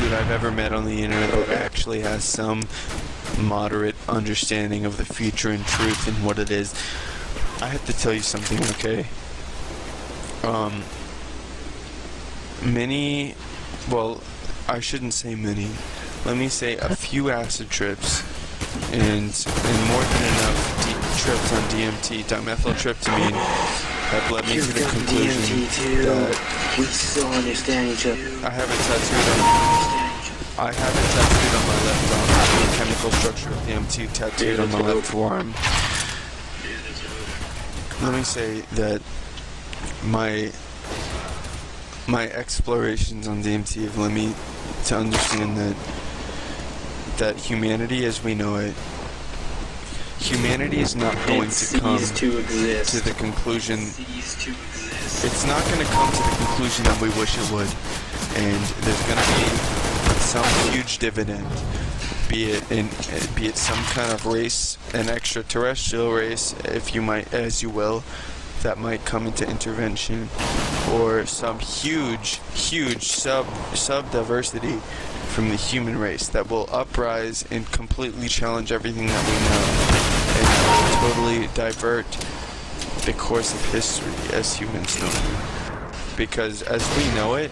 dude I've ever met on the internet that actually has some moderate understanding of the future and truth and what it is. I have to tell you something, okay? Many, well, I shouldn't say many. Let me say a few acid trips and more than enough trips on DMT, dimethyltryptamine, have led me to the conclusion that we still understand each other. I have it tattooed on my left arm. The chemical structure of DMT tattooed on my left forearm. Let me say that my explorations on DMT have led me to understand that humanity as we know it, humanity is not going to come to the conclusion. It's not going to come to the conclusion that we wish it would, and there's going to be some huge dividend, be it some kind of race, an extraterrestrial race, if you might, as you will, that might come into intervention, or some huge sub-diversity from the human race that will uprise and completely challenge everything that we know and totally divert the course of history as humans know it. Because as we know it,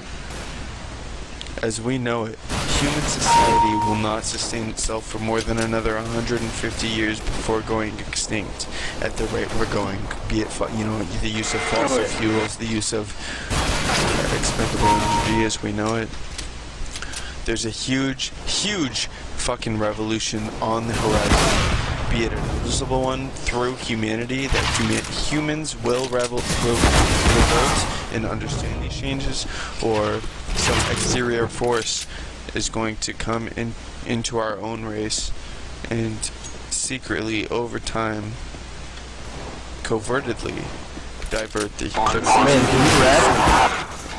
human society will not sustain itself for more than another 150 years before going extinct at the rate we're going, be it, the use of fossil fuels, the use of expendable energy as we know it. There's a huge fucking revolution on the horizon, be it a noticeable one through humanity, that humans will revolt and understand these changes, or some exterior force is going to come into our own race and secretly, over time, covertedly divert the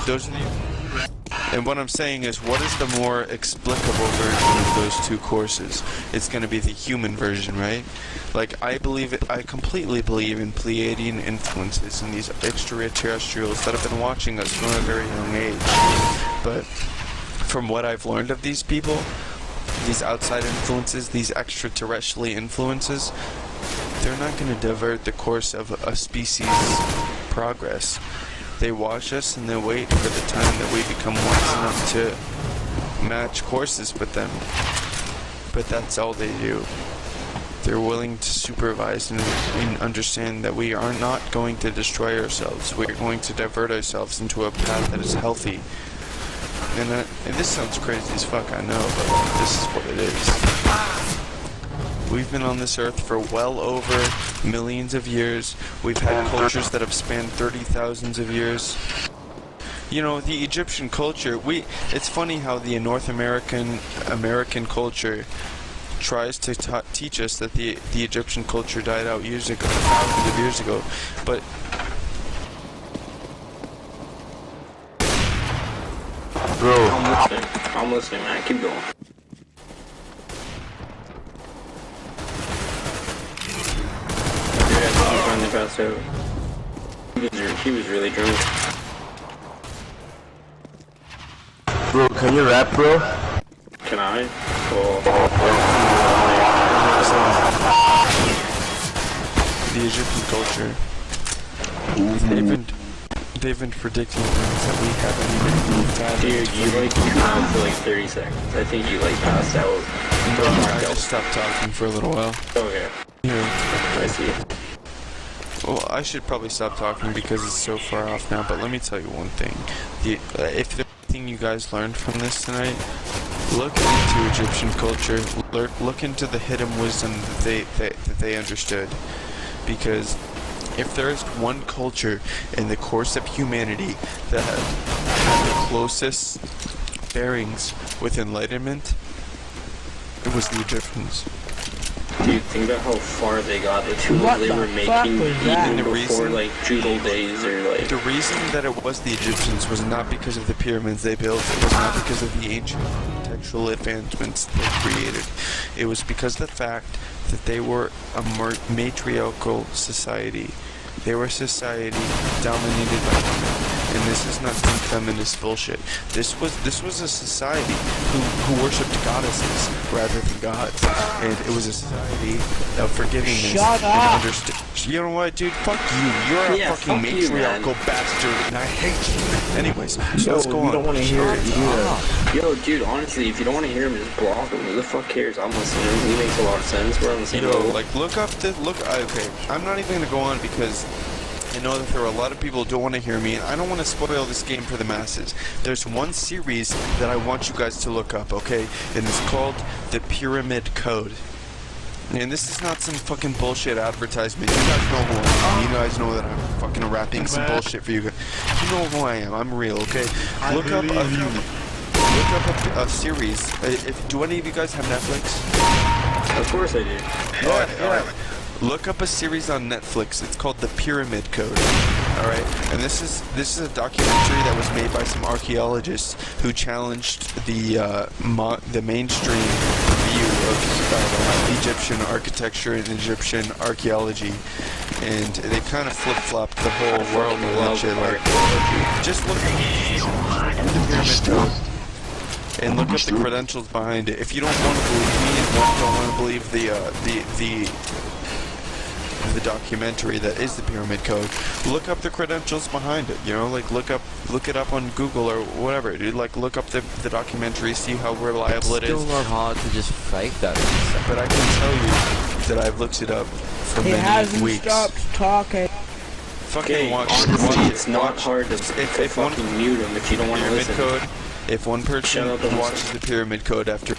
those are the. And what I'm saying is, what is the more explicable version of those two courses? It's going to be the human version, right? Like, I completely believe in Pleiadian influences and these extraterrestrials that have been watching us from a very young age. But from what I've learned of these people, these outside influences, these extraterrestrial influences, they're not going to divert the course of a species' progress. They watch us and they wait for the time that we become wise enough to match courses with them. But that's all they do. They're willing to supervise and understand that we are not going to destroy ourselves. We're going to divert ourselves into a path that is healthy. And this sounds crazy as fuck, I know, but this is what it is. We've been on this earth for well over millions of years. We've had cultures that have spanned 30,000 of years. You know, the Egyptian culture, it's funny how the North American culture tries to teach us that the Egyptian culture died out years ago, thousands of years ago, but bro, I'm listening, man. Keep going. So he was really drunk. Bro, can you rap, bro? Can I? The Egyptian culture, they've been predicting things that we haven't even fathomed. Dude, you came out for like 30 seconds. I think you passed out. No, I just stopped talking for a little while. Okay. Yeah. I see. Well, I should probably stop talking because it's so far off now, but let me tell you one thing. If there's anything you guys learned from this tonight, look into Egyptian culture, look into the hidden wisdom that they understood. Because if there is one culture in the course of humanity that had the closest bearings with enlightenment, it was the Egyptians. Dude, think about how far they got, the tools they were making even before, like, feudal days, or, like... The reason that it was the Egyptians was not because of the pyramids they built, it was not because of the ancient architectural advancements they created. It was because of the fact that they were a matriarchal society. They were a society dominated by women, and this is not some feminist bullshit. This was a society who worshipped goddesses rather than gods, and it was a society of forgivingness Shut and up. understanding. You know what, dude? Fuck you. You're a fucking matriarchal bastard, and I hate you. Anyways, so let's go on. You don't want to hear it either. Yo, dude, honestly, if you don't want to hear him, just block him. Who the fuck cares? I'm listening. He makes a lot of sense. We're on the same level. Like, okay, I'm not even gonna go on because I know that there are a lot of people who don't want to hear me, and I don't want to spoil this game for the masses. There's one series that I want you guys to look up, okay? And it's called The Pyramid Code. And this is not some fucking bullshit advertisement. You guys know who I am. You guys know that I'm fucking rapping some bullshit for you guys. You know who I am. I'm real, okay? Look up a series. Do any of you guys have Netflix? Of course I do. Alright. Look up a series on Netflix. It's called The Pyramid Code. Alright? And this is a documentary that was made by some archaeologists who challenged the mainstream view of Egyptian architecture and Egyptian archaeology. And they kind of flip-flopped the whole world and that shit. Like, just look at The Pyramid Code and look up the credentials behind it. If you don't want to believe me and don't want to believe the documentary that is The Pyramid Code, look up the credentials behind it. You know, like look it up on Google or whatever, dude. Like look up the documentary, see how reliable it is. It's still not hard to just fake that. But I can tell you that I've looked it up for He many hasn't weeks. stopped talking. Fucking watch. Honestly, it's not watch, hard to fucking mute him if you don't want to Pyramid listen. Code. If one person Shut up and watches listen. The Pyramid Code after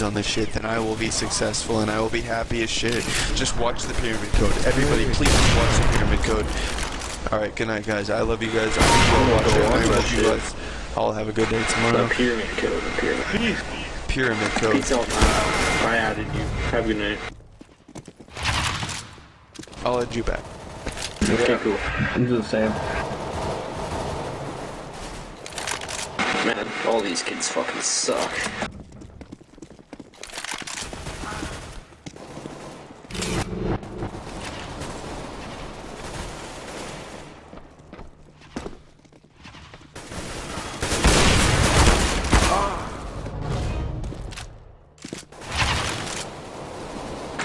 on this shit, then I will be successful and I will be happy as shit. Just watch The Pyramid Code. Everybody, please watch The Pyramid Code. Alright, good night, guys. I love you guys. I hope you guys all have a good day tomorrow. The Pyramid Code. The Pyramid. Pyramid Code. Peace out, man. I added you. Have a good night. I'll add you back. Okay, cool. I'm do the same. Man, all these kids fucking suck.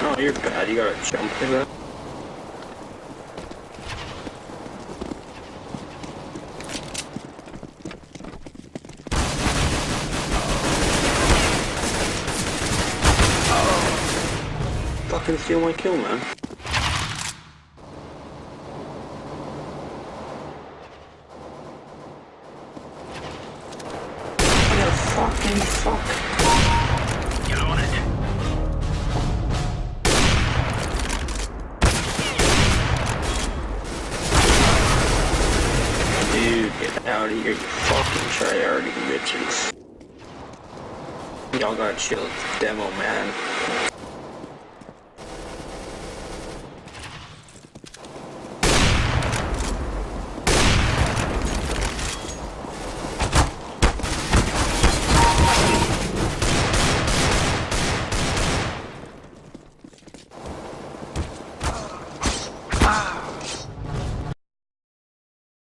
Oh, you're bad. You gotta jump for that. Fucking steal my kill, man. Yeah, fucking fuck. Get on it. Dude, get out of here, you fucking tryharding bitches. Y'all gotta chill, demo man.